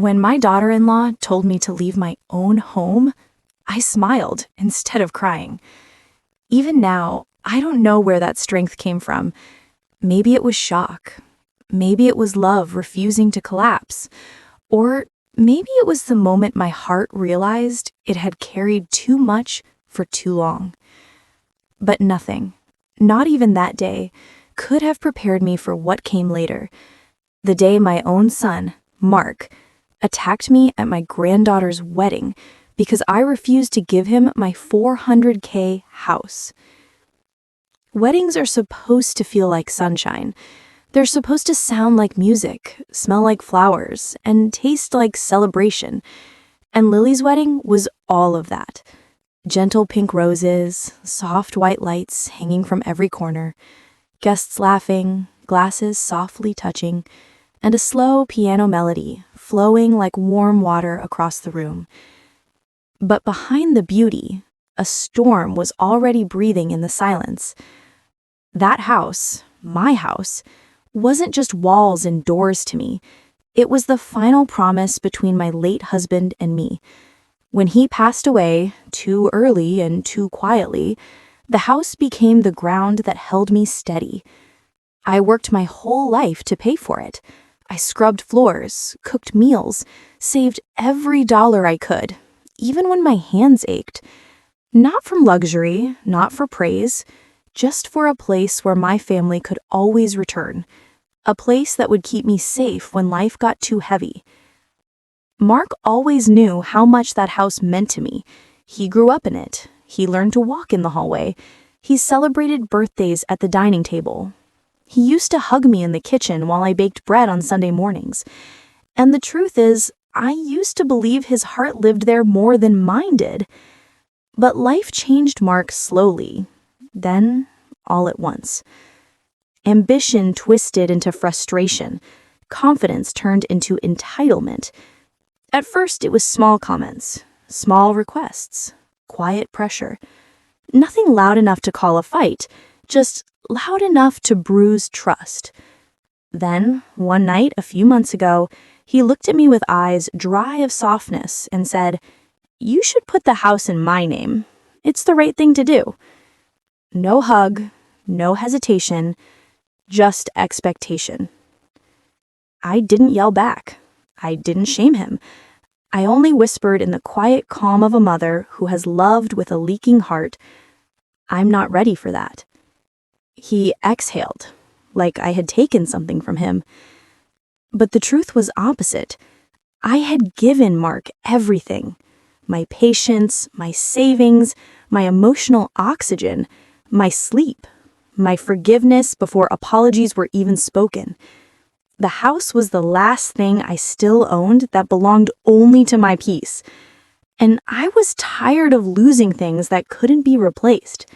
When my daughter-in-law told me to leave my own home, I smiled instead of crying. Even now, I don't know where that strength came from. Maybe it was shock. Maybe it was love refusing to collapse. Or maybe it was the moment my heart realized it had carried too much for too long. But nothing, not even that day, could have prepared me for what came later. The day my own son, Mark, attacked me at my granddaughter's wedding because I refused to give him my $400K house. Weddings are supposed to feel like sunshine. They're supposed to sound like music, smell like flowers, and taste like celebration. And Lily's wedding was all of that. Gentle pink roses, soft white lights hanging from every corner, guests laughing, glasses softly touching, and a slow piano melody flowing like warm water across the room. But behind the beauty, a storm was already breathing in the silence. That house, my house, wasn't just walls and doors to me. It was the final promise between my late husband and me. When he passed away, too early and too quietly, the house became the ground that held me steady. I worked my whole life to pay for it. I scrubbed floors, cooked meals, saved every dollar I could, even when my hands ached. Not from luxury, not for praise, just for a place where my family could always return. A place that would keep me safe when life got too heavy. Mark always knew how much that house meant to me. He grew up in it. He learned to walk in the hallway. He celebrated birthdays at the dining table. He used to hug me in the kitchen while I baked bread on Sunday mornings. And the truth is, I used to believe his heart lived there more than mine did. But life changed Mark slowly, then all at once. Ambition twisted into frustration. Confidence turned into entitlement. At first, it was small comments, small requests, quiet pressure. Nothing loud enough to call a fight, just loud enough to bruise trust. Then, one night a few months ago, he looked at me with eyes dry of softness and said, "You should put the house in my name. It's the right thing to do." No hug, no hesitation, just expectation. I didn't yell back. I didn't shame him. I only whispered in the quiet calm of a mother who has loved with a leaking heart, "I'm not ready for that." He exhaled, like I had taken something from him. But the truth was opposite. I had given Mark everything. My patience, my savings, my emotional oxygen, my sleep, my forgiveness before apologies were even spoken. The house was the last thing I still owned that belonged only to my peace. And I was tired of losing things that couldn't be replaced.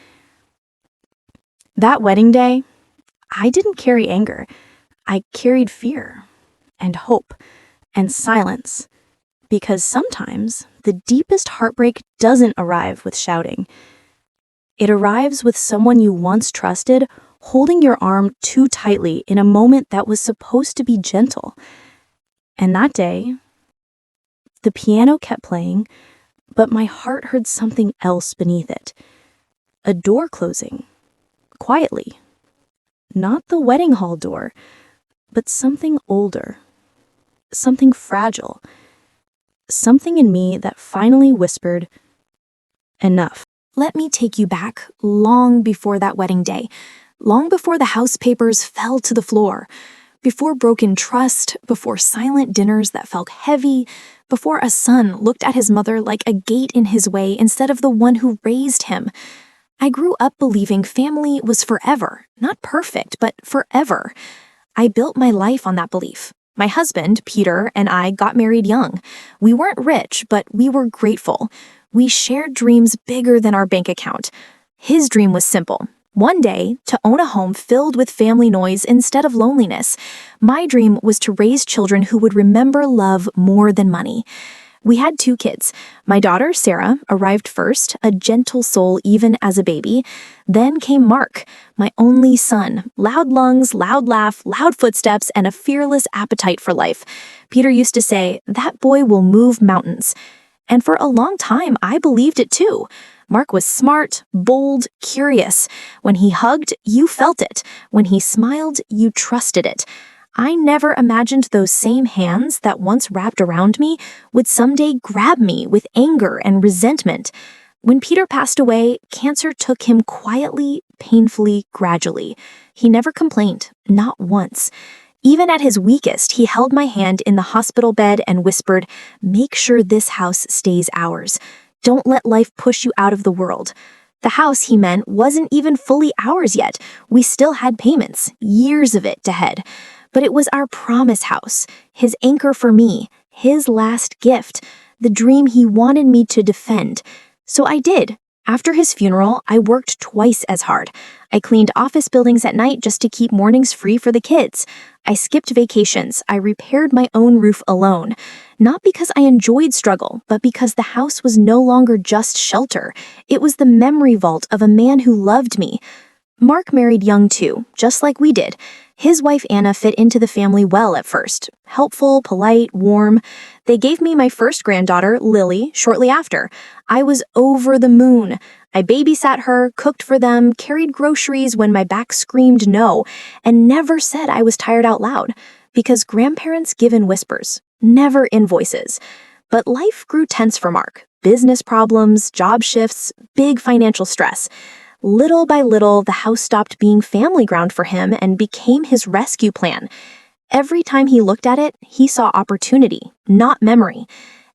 That wedding day, I didn't carry anger. I carried fear and hope and silence. Because sometimes the deepest heartbreak doesn't arrive with shouting. It arrives with someone you once trusted holding your arm too tightly in a moment that was supposed to be gentle. And that day, the piano kept playing, but my heart heard something else beneath it. A door closing, quietly. Not the wedding hall door, but something older. Something fragile. Something in me that finally whispered, "Enough." Let me take you back long before that wedding day. Long before the house papers fell to the floor, before broken trust, before silent dinners that felt heavy, before a son looked at his mother like a gate in his way instead of the one who raised him. I grew up believing family was forever, not perfect, but forever. I built my life on that belief. My husband, Peter, and I got married young. We weren't rich, but we were grateful. We shared dreams bigger than our bank account. His dream was simple. One day, to own a home filled with family noise instead of loneliness. My dream was to raise children who would remember love more than money. We had 2 kids. My daughter, Sarah, arrived first, a gentle soul even as a baby. Then came Mark, my only son, loud lungs, loud laugh, loud footsteps, and a fearless appetite for life. Peter used to say, "That boy will move mountains." And for a long time, I believed it too. Mark was smart, bold, curious. When he hugged, you felt it. When he smiled, you trusted it. I never imagined those same hands that once wrapped around me would someday grab me with anger and resentment. When Peter passed away, cancer took him quietly, painfully, gradually. He never complained, not once. Even at his weakest, he held my hand in the hospital bed and whispered, "Make sure this house stays ours. Don't let life push you out of the world." The house, he meant, wasn't even fully ours yet. We still had payments, years of it to head. But it was our promise house, his anchor for me, his last gift, the dream he wanted me to defend. So I did. After his funeral, I worked twice as hard. I cleaned office buildings at night just to keep mornings free for the kids. I skipped vacations. I repaired my own roof alone. Not because I enjoyed struggle, but because the house was no longer just shelter. It was the memory vault of a man who loved me. Mark married young too, just like we did. His wife Anna fit into the family well at first. Helpful, polite, warm. They gave me my first granddaughter, Lily, shortly after. I was over the moon. I babysat her, cooked for them, carried groceries when my back screamed no, and never said I was tired out loud. Because grandparents give in whispers, never in voices. But life grew tense for Mark. Business problems, job shifts, big financial stress. Little by little, the house stopped being family ground for him and became his rescue plan. Every time he looked at it, he saw opportunity, not memory.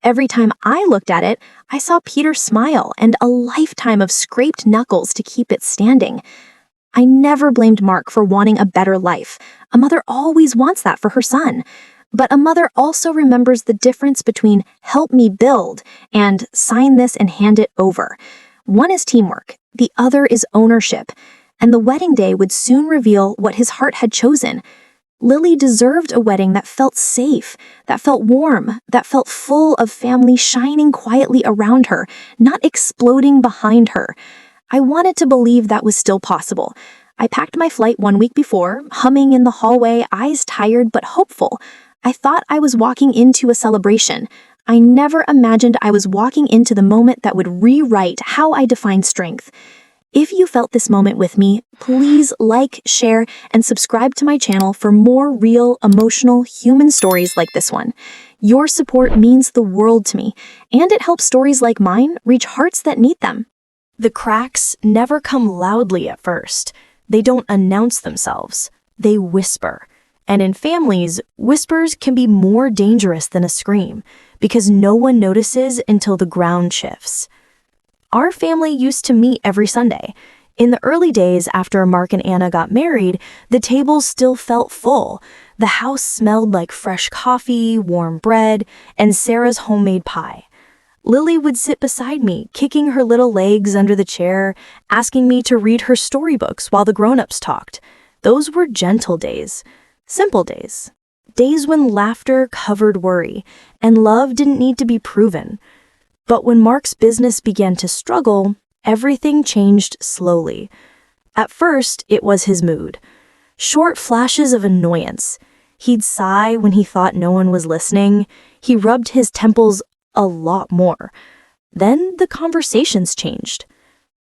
Every time I looked at it, I saw Peter smile and a lifetime of scraped knuckles to keep it standing. I never blamed Mark for wanting a better life. A mother always wants that for her son. But a mother also remembers the difference between "help me build" and "sign this and hand it over." One is teamwork, the other is ownership, and the wedding day would soon reveal what his heart had chosen. Lily deserved a wedding that felt safe, that felt warm, that felt full of family shining quietly around her, not exploding behind her. I wanted to believe that was still possible. I packed my flight 1 week before, humming in the hallway, eyes tired but hopeful. I thought I was walking into a celebration. I never imagined I was walking into the moment that would rewrite how I define strength. If you felt this moment with me, please like, share, and subscribe to my channel for more real, emotional, human stories like this one. Your support means the world to me, and it helps stories like mine reach hearts that need them. The cracks never come loudly at first. They don't announce themselves. They whisper. And in families, whispers can be more dangerous than a scream because no one notices until the ground shifts. Our family used to meet every Sunday. In the early days after Mark and Anna got married, the tables still felt full. The house smelled like fresh coffee, warm bread, and Sarah's homemade pie. Lily would sit beside me, kicking her little legs under the chair, asking me to read her storybooks while the grown-ups talked. Those were gentle days, simple days. Days when laughter covered worry, and love didn't need to be proven. But when Mark's business began to struggle, everything changed slowly. At first, it was his mood. Short flashes of annoyance. He'd sigh when he thought no one was listening. He rubbed his temples a lot more. Then the conversations changed.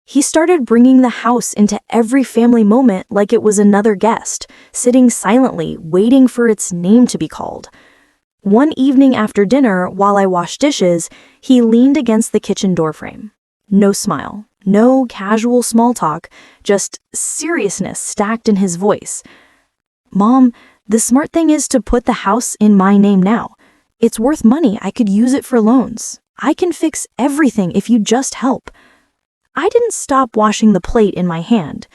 He started bringing the house into every family moment like it was another guest, sitting silently, waiting for its name to be called. One evening after dinner, while I washed dishes, he leaned against the kitchen doorframe. No smile, no casual small talk, just seriousness stacked in his voice. "Mom, the smart thing is to put the house in my name now. It's worth money. I could use it for loans. I can fix everything if you just help." I didn't stop washing the plate in my hand.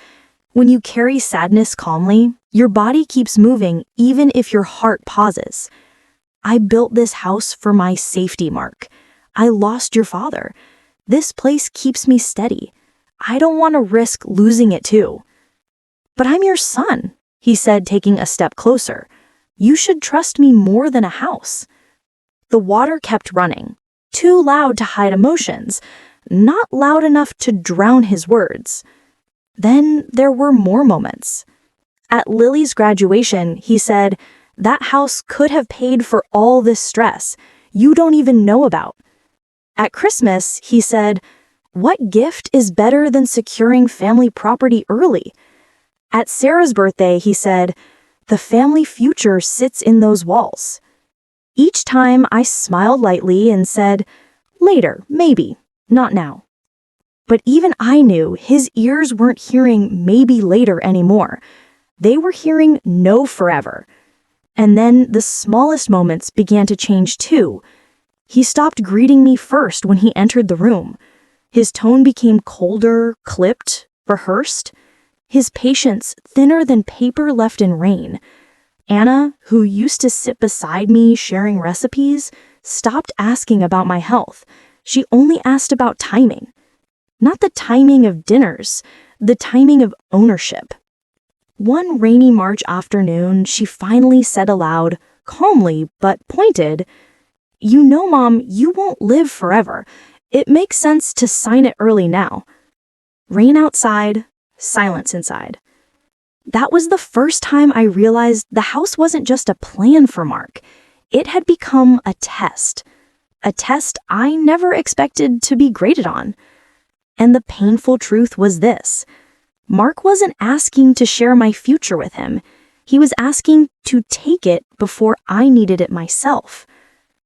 When you carry sadness calmly, your body keeps moving even if your heart pauses. I built this house for my safety, Mark. I lost your father. This place keeps me steady. I don't want to risk losing it too. "But I'm your son," he said, taking a step closer. "You should trust me more than a house." The water kept running. too loud to hide emotions, not loud enough to drown his words. Then there were more moments. At Lily's graduation, he said, "That house could have paid for all this stress you don't even know about." At Christmas, he said, "What gift is better than securing family property early?" At Sarah's birthday, he said, "The family future sits in those walls." Each time I smiled lightly and said, "Later, maybe, not now." But even I knew his ears weren't hearing "maybe later" anymore. They were hearing "no forever." And then the smallest moments began to change too. He stopped greeting me first when he entered the room. His tone became colder, clipped, rehearsed. His patience thinner than paper left in rain. Anna, who used to sit beside me sharing recipes, stopped asking about my health. She only asked about timing. Not the timing of dinners, the timing of ownership. One rainy March afternoon, she finally said aloud, calmly but pointed, "You know, Mom, you won't live forever. It makes sense to sign it early now." Rain outside, silence inside. That was the first time I realized the house wasn't just a plan for Mark. It had become a test I never expected to be graded on. And the painful truth was this: Mark wasn't asking to share my future with him. He was asking to take it before I needed it myself.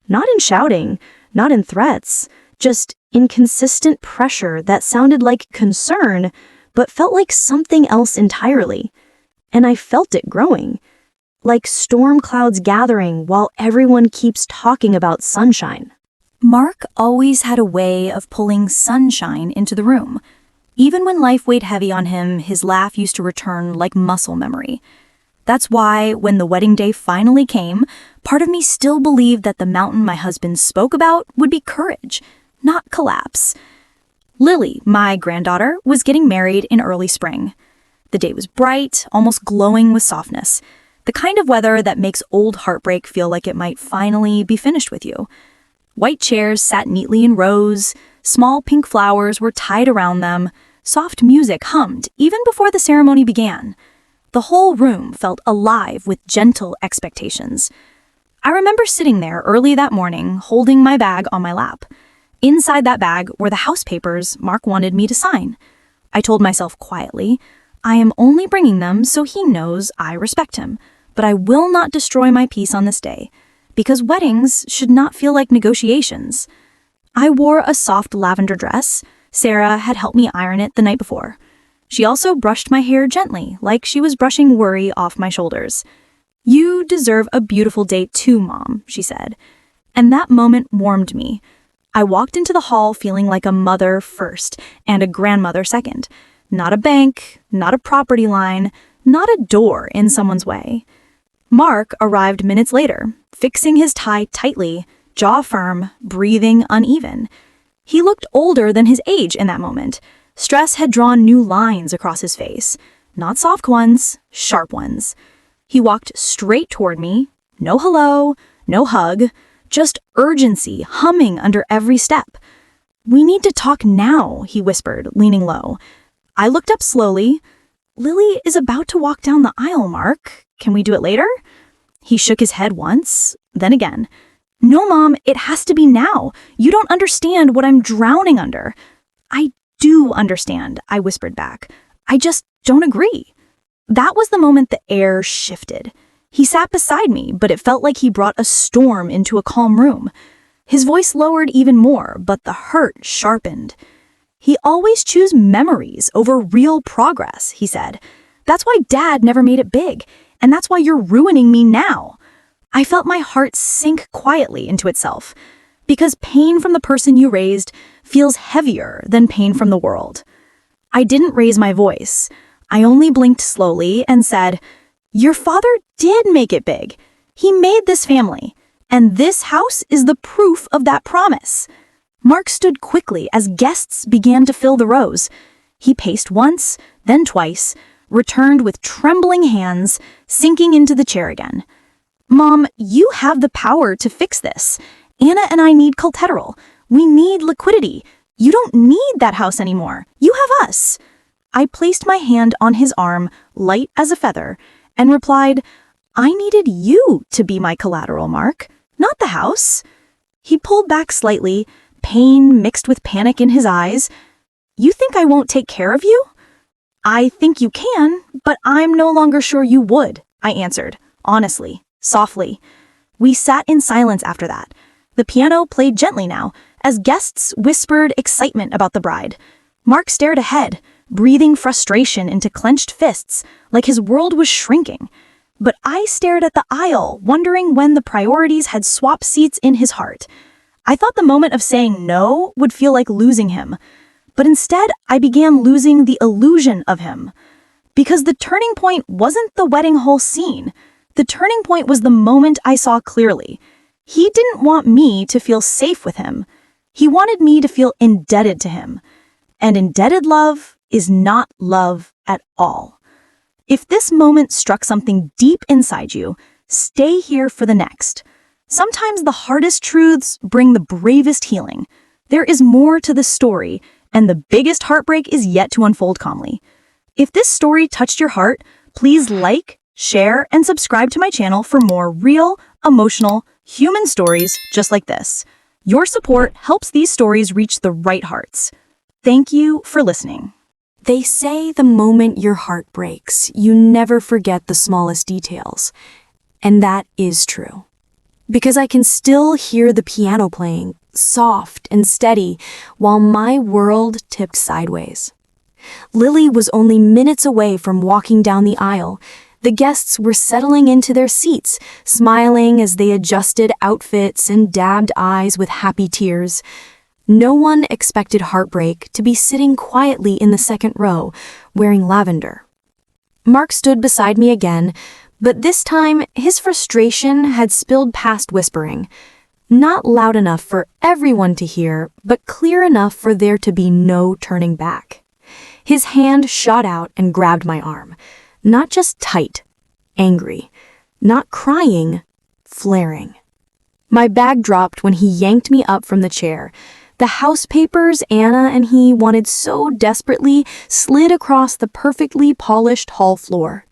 Not in shouting, not in threats, just in consistent pressure that sounded like concern, but felt like something else entirely. And I felt it growing, like storm clouds gathering while everyone keeps talking about sunshine. Mark always had a way of pulling sunshine into the room. Even when life weighed heavy on him, his laugh used to return like muscle memory. That's why, when the wedding day finally came, part of me still believed that the mountain my husband spoke about would be courage, not collapse. Lily, my granddaughter, was getting married in early spring. The day was bright, almost glowing with softness, the kind of weather that makes old heartbreak feel like it might finally be finished with you. White chairs sat neatly in rows, small pink flowers were tied around them, soft music hummed even before the ceremony began. The whole room felt alive with gentle expectations. I remember sitting there early that morning, holding my bag on my lap. Inside that bag were the house papers Mark wanted me to sign. I told myself quietly, I am only bringing them so he knows I respect him, but I will not destroy my peace on this day, because weddings should not feel like negotiations. I wore a soft lavender dress. Sarah had helped me iron it the night before. She also brushed my hair gently, like she was brushing worry off my shoulders. "You deserve a beautiful day too, Mom," she said. And that moment warmed me. I walked into the hall feeling like a mother first and a grandmother second. Not a bank, not a property line, not a door in someone's way. Mark arrived minutes later, fixing his tie tightly, jaw firm, breathing uneven. He looked older than his age in that moment. Stress had drawn new lines across his face. Not soft ones, sharp ones. He walked straight toward me. No hello, no hug, just urgency humming under every step. "We need to talk now," he whispered, leaning low. I looked up slowly. "Lily is about to walk down the aisle, Mark. Can we do it later?" He shook his head once, then again. "No, Mom, it has to be now. You don't understand what I'm drowning under." "I do understand," I whispered back. "I just don't agree." That was the moment the air shifted. He sat beside me, but it felt like he brought a storm into a calm room. His voice lowered even more, but the hurt sharpened. "He always chose memories over real progress," he said. "That's why Dad never made it big, and that's why you're ruining me now." I felt my heart sink quietly into itself, because pain from the person you raised feels heavier than pain from the world. I didn't raise my voice. I only blinked slowly and said, "Your father did make it big. He made this family, and this house is the proof of that promise." Mark stood quickly as guests began to fill the rows. He paced once, then twice, returned with trembling hands, sinking into the chair again. "Mom, you have the power to fix this. Anna and I need collateral. We need liquidity. You don't need that house anymore. You have us." I placed my hand on his arm, light as a feather, and replied, "I needed you to be my collateral, Mark, not the house." He pulled back slightly, pain mixed with panic in his eyes. "You think I won't take care of you?" "I think you can, but I'm no longer sure you would," I answered, honestly, softly. We sat in silence after that. The piano played gently now, as guests whispered excitement about the bride. Mark stared ahead, breathing frustration into clenched fists, like his world was shrinking. But I stared at the aisle, wondering when the priorities had swapped seats in his heart. I thought the moment of saying no would feel like losing him. But instead, I began losing the illusion of him. Because the turning point wasn't the wedding whole scene. The turning point was the moment I saw clearly. He didn't want me to feel safe with him. He wanted me to feel indebted to him. And indebted love is not love at all. If this moment struck something deep inside you, stay here for the next. Sometimes the hardest truths bring the bravest healing. There is more to the story, and the biggest heartbreak is yet to unfold calmly. If this story touched your heart, please like, share, and subscribe to my channel for more real, emotional, human stories just like this. Your support helps these stories reach the right hearts. Thank you for listening. They say the moment your heart breaks, you never forget the smallest details. And that is true. Because I can still hear the piano playing, soft and steady, while my world tipped sideways. Lily was only minutes away from walking down the aisle. The guests were settling into their seats, smiling as they adjusted outfits and dabbed eyes with happy tears. No one expected Heartbreak to be sitting quietly in the second row, wearing lavender. Mark stood beside me again, but this time his frustration had spilled past whispering. Not loud enough for everyone to hear, but clear enough for there to be no turning back. His hand shot out and grabbed my arm. Not just tight, angry. Not crying, flaring. My bag dropped when he yanked me up from the chair. The house papers Anna and he wanted so desperately slid across the perfectly polished hall floor.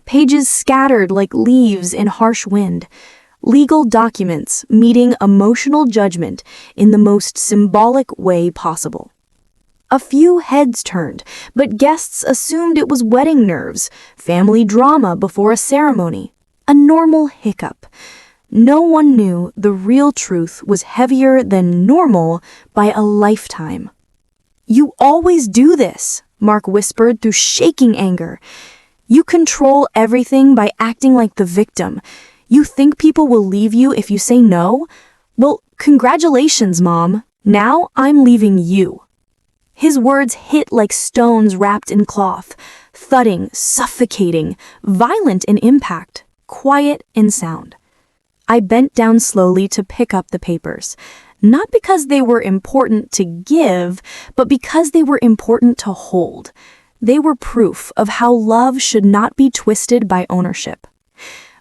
Pages scattered like leaves in harsh wind. Legal documents meeting emotional judgment in the most symbolic way possible. A few heads turned, but guests assumed it was wedding nerves, family drama before a ceremony, a normal hiccup. No one knew the real truth was heavier than normal by a lifetime. "You always do this," Mark whispered through shaking anger. "You control everything by acting like the victim. You think people will leave you if you say no? Well, congratulations, Mom. Now I'm leaving you." His words hit like stones wrapped in cloth, thudding, suffocating, violent in impact, quiet in sound. I bent down slowly to pick up the papers, not because they were important to give, but because they were important to hold. They were proof of how love should not be twisted by ownership.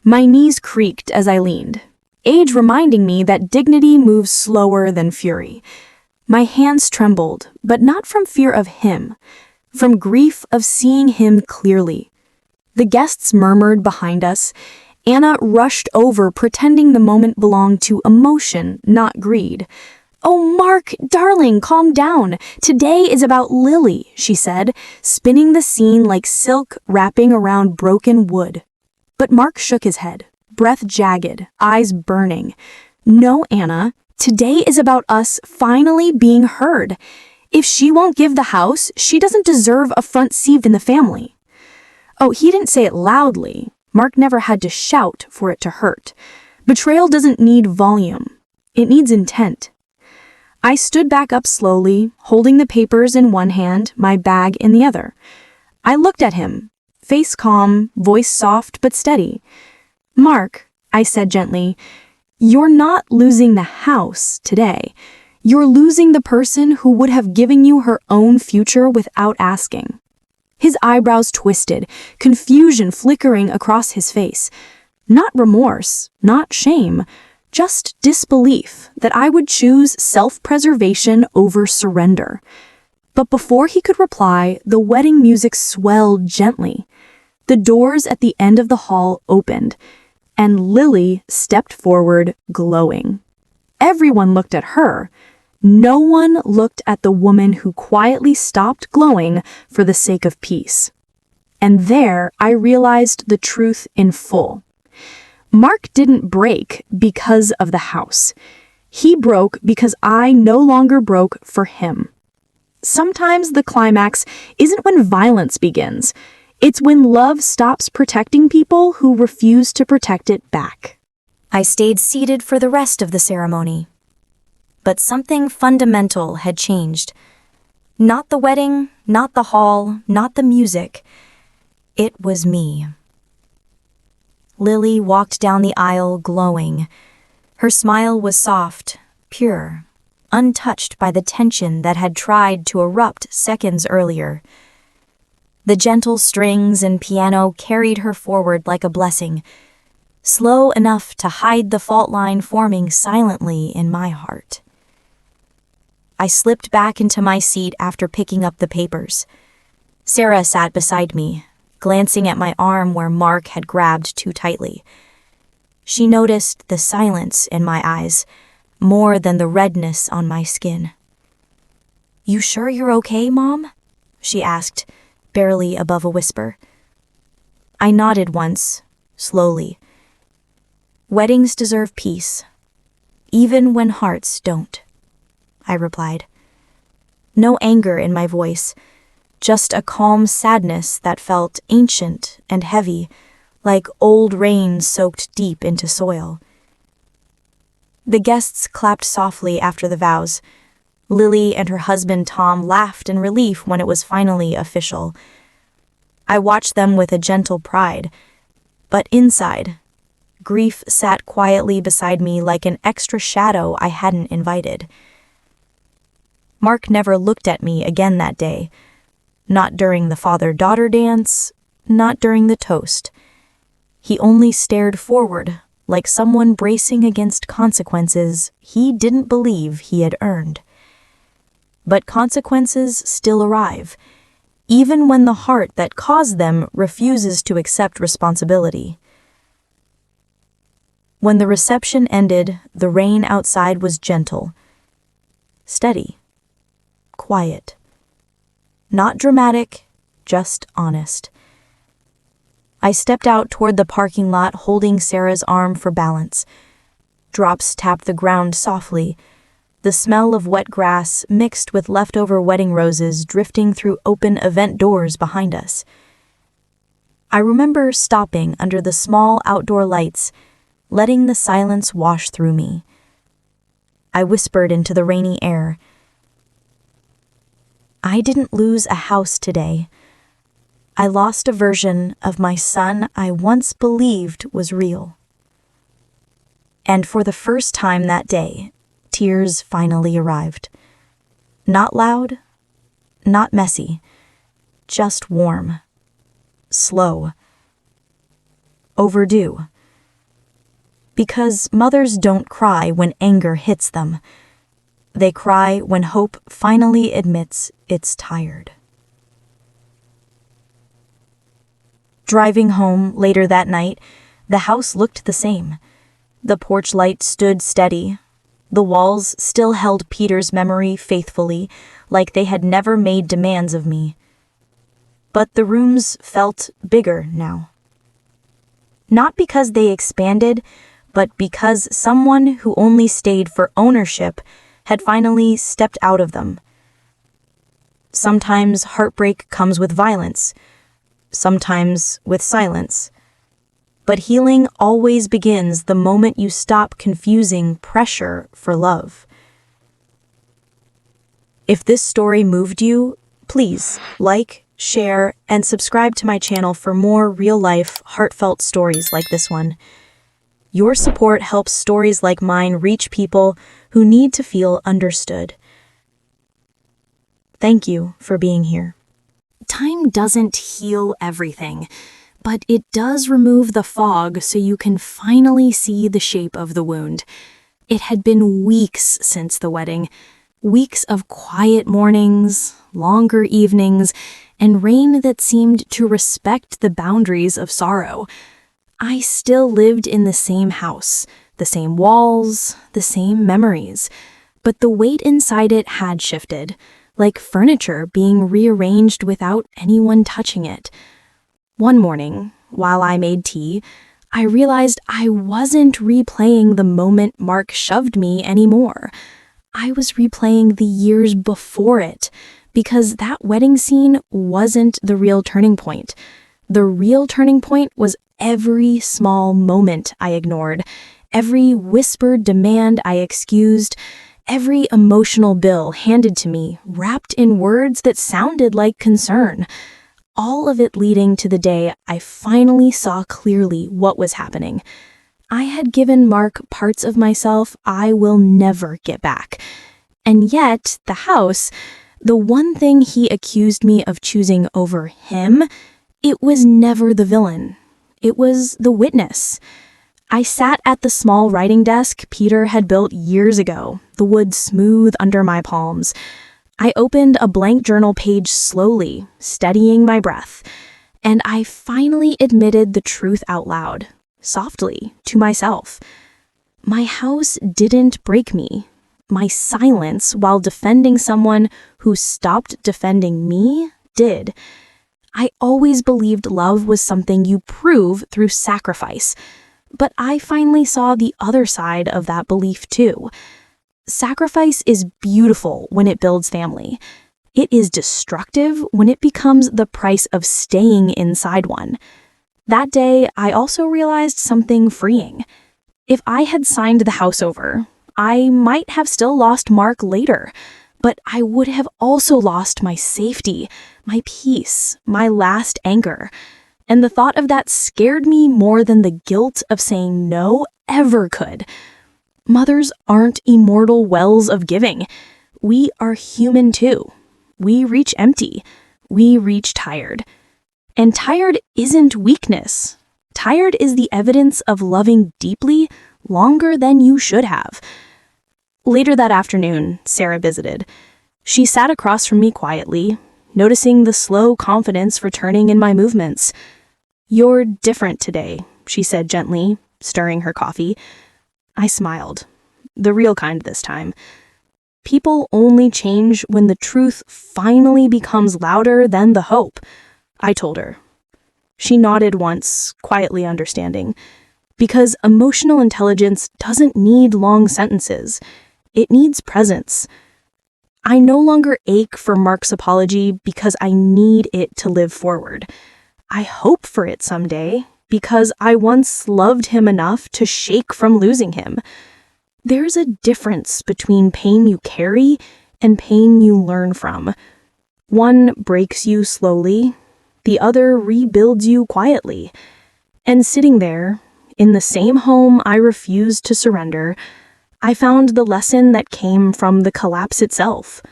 My knees creaked as I leaned, age reminding me that dignity moves slower than fury. My hands trembled, but not from fear of him, from grief of seeing him clearly. The guests murmured behind us. Anna rushed over, pretending the moment belonged to emotion, not greed. "Oh, Mark, darling, calm down. Today is about Lily," she said, spinning the scene like silk wrapping around broken wood. But Mark shook his head, breath jagged, eyes burning. "No, Anna, today is about us finally being heard. If she won't give the house, she doesn't deserve a front seat in the family." Oh, he didn't say it loudly. Mark never had to shout for it to hurt. Betrayal doesn't need volume. It needs intent. I stood back up slowly, holding the papers in one hand, my bag in the other. I looked at him, face calm, voice soft but steady. "Mark," I said gently, "you're not losing the house today. You're losing the person who would have given you her own future without asking." His eyebrows twisted, confusion flickering across his face. Not remorse, not shame, just disbelief that I would choose self-preservation over surrender. But before he could reply, the wedding music swelled gently. The doors at the end of the hall opened, and Lily stepped forward, glowing. Everyone looked at her. No one looked at the woman who quietly stopped glowing for the sake of peace. And there I realized the truth in full. Mark didn't break because of the house. He broke because I no longer broke for him. Sometimes the climax isn't when violence begins. It's when love stops protecting people who refuse to protect it back. I stayed seated for the rest of the ceremony. But something fundamental had changed. Not the wedding, not the hall, not the music. It was me. Lily walked down the aisle glowing. Her smile was soft, pure, untouched by the tension that had tried to erupt seconds earlier. The gentle strings and piano carried her forward like a blessing, slow enough to hide the fault line forming silently in my heart. I slipped back into my seat after picking up the papers. Sarah sat beside me, glancing at my arm where Mark had grabbed too tightly. She noticed the silence in my eyes, more than the redness on my skin. "You sure you're okay, Mom?" she asked, barely above a whisper. I nodded once, slowly. "Weddings deserve peace, even when hearts don't," I replied. No anger in my voice, just a calm sadness that felt ancient and heavy, like old rain soaked deep into soil. The guests clapped softly after the vows. Lily and her husband Tom laughed in relief when it was finally official. I watched them with a gentle pride, but inside, grief sat quietly beside me like an extra shadow I hadn't invited. Mark never looked at me again that day. Not during the father-daughter dance, not during the toast. He only stared forward, like someone bracing against consequences he didn't believe he had earned. But consequences still arrive, even when the heart that caused them refuses to accept responsibility. When the reception ended, the rain outside was gentle, steady, quiet. Not dramatic, just honest. I stepped out toward the parking lot holding Sarah's arm for balance. Drops tapped the ground softly, the smell of wet grass mixed with leftover wedding roses drifting through open event doors behind us. I remember stopping under the small outdoor lights, letting the silence wash through me. I whispered into the rainy air, "I didn't lose a house today. I lost a version of my son I once believed was real." And for the first time that day, tears finally arrived. Not loud, not messy, just warm, slow, overdue. Because mothers don't cry when anger hits them. They cry when hope finally admits it's tired. Driving home later that night, the house looked the same. The porch light stood steady. The walls still held Peter's memory faithfully, like they had never made demands of me. But the rooms felt bigger now. Not because they expanded, but because someone who only stayed for ownership had finally stepped out of them. Sometimes heartbreak comes with violence, sometimes with silence. But healing always begins the moment you stop confusing pressure for love. If this story moved you, please like, share, and subscribe to my channel for more real-life, heartfelt stories like this one. Your support helps stories like mine reach people who need to feel understood. Thank you for being here. Time doesn't heal everything, but it does remove the fog so you can finally see the shape of the wound. It had been weeks since the wedding, weeks of quiet mornings, longer evenings, and rain that seemed to respect the boundaries of sorrow. I still lived in the same house, the same walls, the same memories, but the weight inside it had shifted, like furniture being rearranged without anyone touching it. One morning, while I made tea, I realized I wasn't replaying the moment Mark shoved me anymore. I was replaying the years before it, because that wedding scene wasn't the real turning point. The real turning point was every small moment I ignored, every whispered demand I excused, every emotional bill handed to me wrapped in words that sounded like concern. All of it leading to the day I finally saw clearly what was happening. I had given Mark parts of myself I will never get back. And yet, the house, the one thing he accused me of choosing over him, it was never the villain. It was the witness. I sat at the small writing desk Peter had built years ago, the wood smooth under my palms. I opened a blank journal page slowly, steadying my breath, and I finally admitted the truth out loud, softly, to myself. My house didn't break me. My silence while defending someone who stopped defending me did. I always believed love was something you prove through sacrifice, but I finally saw the other side of that belief too. Sacrifice is beautiful when it builds family. It is destructive when it becomes the price of staying inside one. That day, I also realized something freeing. If I had signed the house over, I might have still lost Mark later, but I would have also lost my safety, my peace, my last anchor. And the thought of that scared me more than the guilt of saying no ever could. Mothers aren't immortal wells of giving. We are human too. We reach empty. We reach tired. And tired isn't weakness. Tired is the evidence of loving deeply longer than you should have. Later that afternoon, Sarah visited. She sat across from me quietly, noticing the slow confidence returning in my movements. "You're different today," she said gently, stirring her coffee. I smiled. The real kind this time. People only change when the truth finally becomes louder than the hope, I told her. She nodded once, quietly understanding. Because emotional intelligence doesn't need long sentences. It needs presence. I no longer ache for Mark's apology because I need it to live forward. I hope for it someday because I once loved him enough to shake from losing him. There's a difference between pain you carry and pain you learn from. One breaks you slowly, the other rebuilds you quietly. And sitting there, in the same home I refused to surrender, I found the lesson that came from the collapse itself.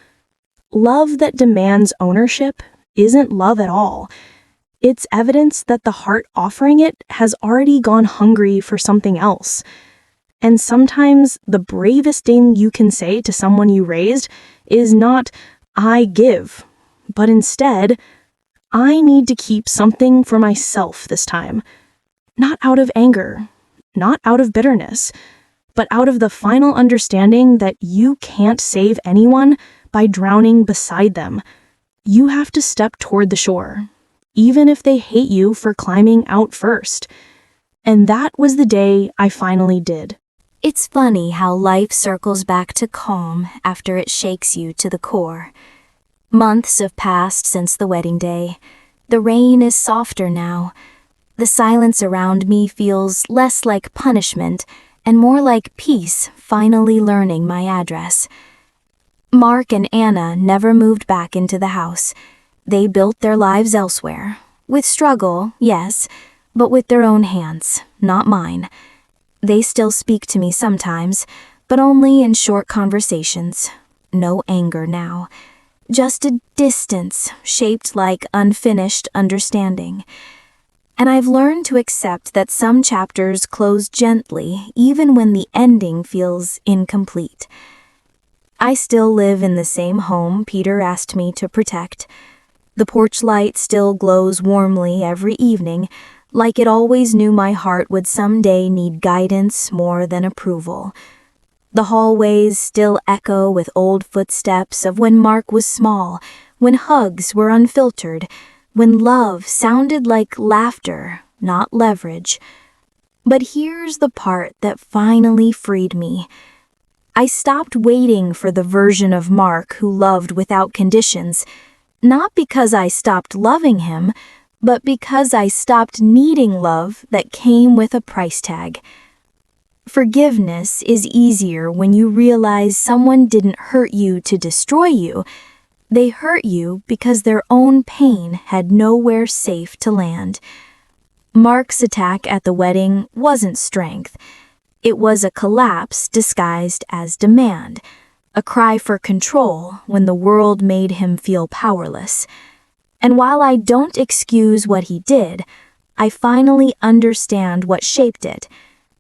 Love that demands ownership isn't love at all. It's evidence that the heart offering it has already gone hungry for something else. And sometimes the bravest thing you can say to someone you raised is not, "I give," but instead, "I need to keep something for myself this time." Not out of anger, not out of bitterness, but out of the final understanding that you can't save anyone by drowning beside them. You have to step toward the shore, even if they hate you for climbing out first. And that was the day I finally did. It's funny how life circles back to calm after it shakes you to the core. Months have passed since the wedding day. The rain is softer now. The silence around me feels less like punishment and more like peace finally learning my address. Mark and Anna never moved back into the house. They built their lives elsewhere. With struggle, yes, but with their own hands, not mine. They still speak to me sometimes, but only in short conversations. No anger now. Just a distance shaped like unfinished understanding. And I've learned to accept that some chapters close gently, even when the ending feels incomplete. I still live in the same home Peter asked me to protect. The porch light still glows warmly every evening, like it always knew my heart would someday need guidance more than approval. The hallways still echo with old footsteps of when Mark was small, when hugs were unfiltered, when love sounded like laughter, not leverage. But here's the part that finally freed me. I stopped waiting for the version of Mark who loved without conditions, not because I stopped loving him, but because I stopped needing love that came with a price tag. Forgiveness is easier when you realize someone didn't hurt you to destroy you. They hurt you because their own pain had nowhere safe to land. Mark's attack at the wedding wasn't strength. It was a collapse disguised as demand, a cry for control when the world made him feel powerless. And while I don't excuse what he did, I finally understand what shaped it.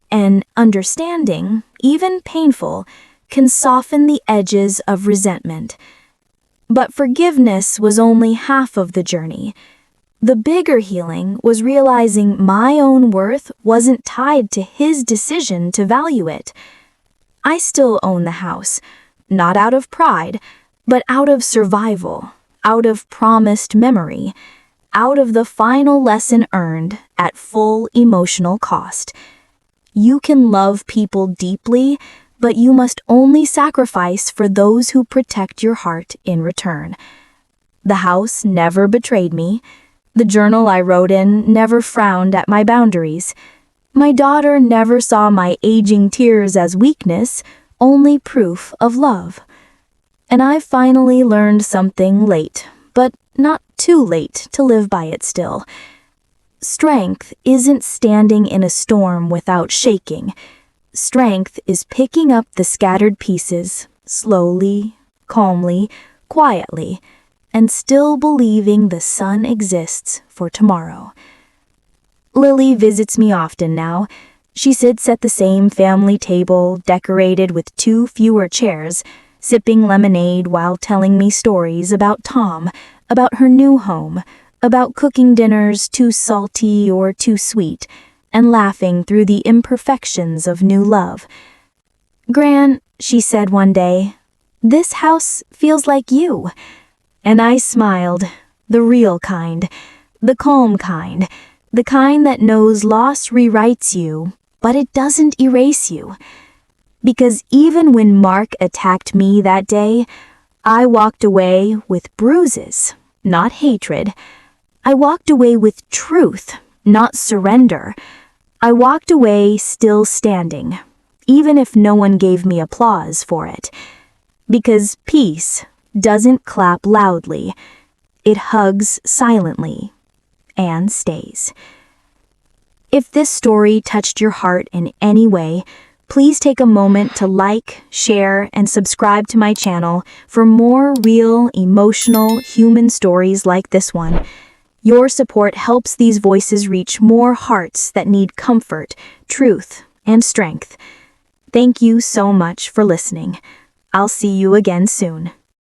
And understanding, even painful, can soften the edges of resentment. But forgiveness was only half of the journey. The bigger healing was realizing my own worth wasn't tied to his decision to value it. I still own the house, not out of pride, but out of survival, out of promised memory, out of the final lesson earned at full emotional cost. You can love people deeply, but you must only sacrifice for those who protect your heart in return. The house never betrayed me. The journal I wrote in never frowned at my boundaries. My daughter never saw my aging tears as weakness, only proof of love. And I finally learned something late, but not too late to live by it still. Strength isn't standing in a storm without shaking. Strength is picking up the scattered pieces, slowly, calmly, quietly, and still believing the sun exists for tomorrow. Lily visits me often now. She sits at the same family table, decorated with 2 fewer chairs, sipping lemonade while telling me stories about Tom, about her new home, about cooking dinners too salty or too sweet, and laughing through the imperfections of new love. "Gran," she said one day, "this house feels like you." And I smiled, the real kind, the calm kind, the kind that knows loss rewrites you, but it doesn't erase you. Because even when Mark attacked me that day, I walked away with bruises, not hatred. I walked away with truth, not surrender. I walked away still standing, even if no one gave me applause for it. Because peace doesn't clap loudly. It hugs silently and stays. If this story touched your heart in any way, please take a moment to like, share, and subscribe to my channel for more real, emotional, human stories like this one. Your support helps these voices reach more hearts that need comfort, truth, and strength. Thank you so much for listening. I'll see you again soon.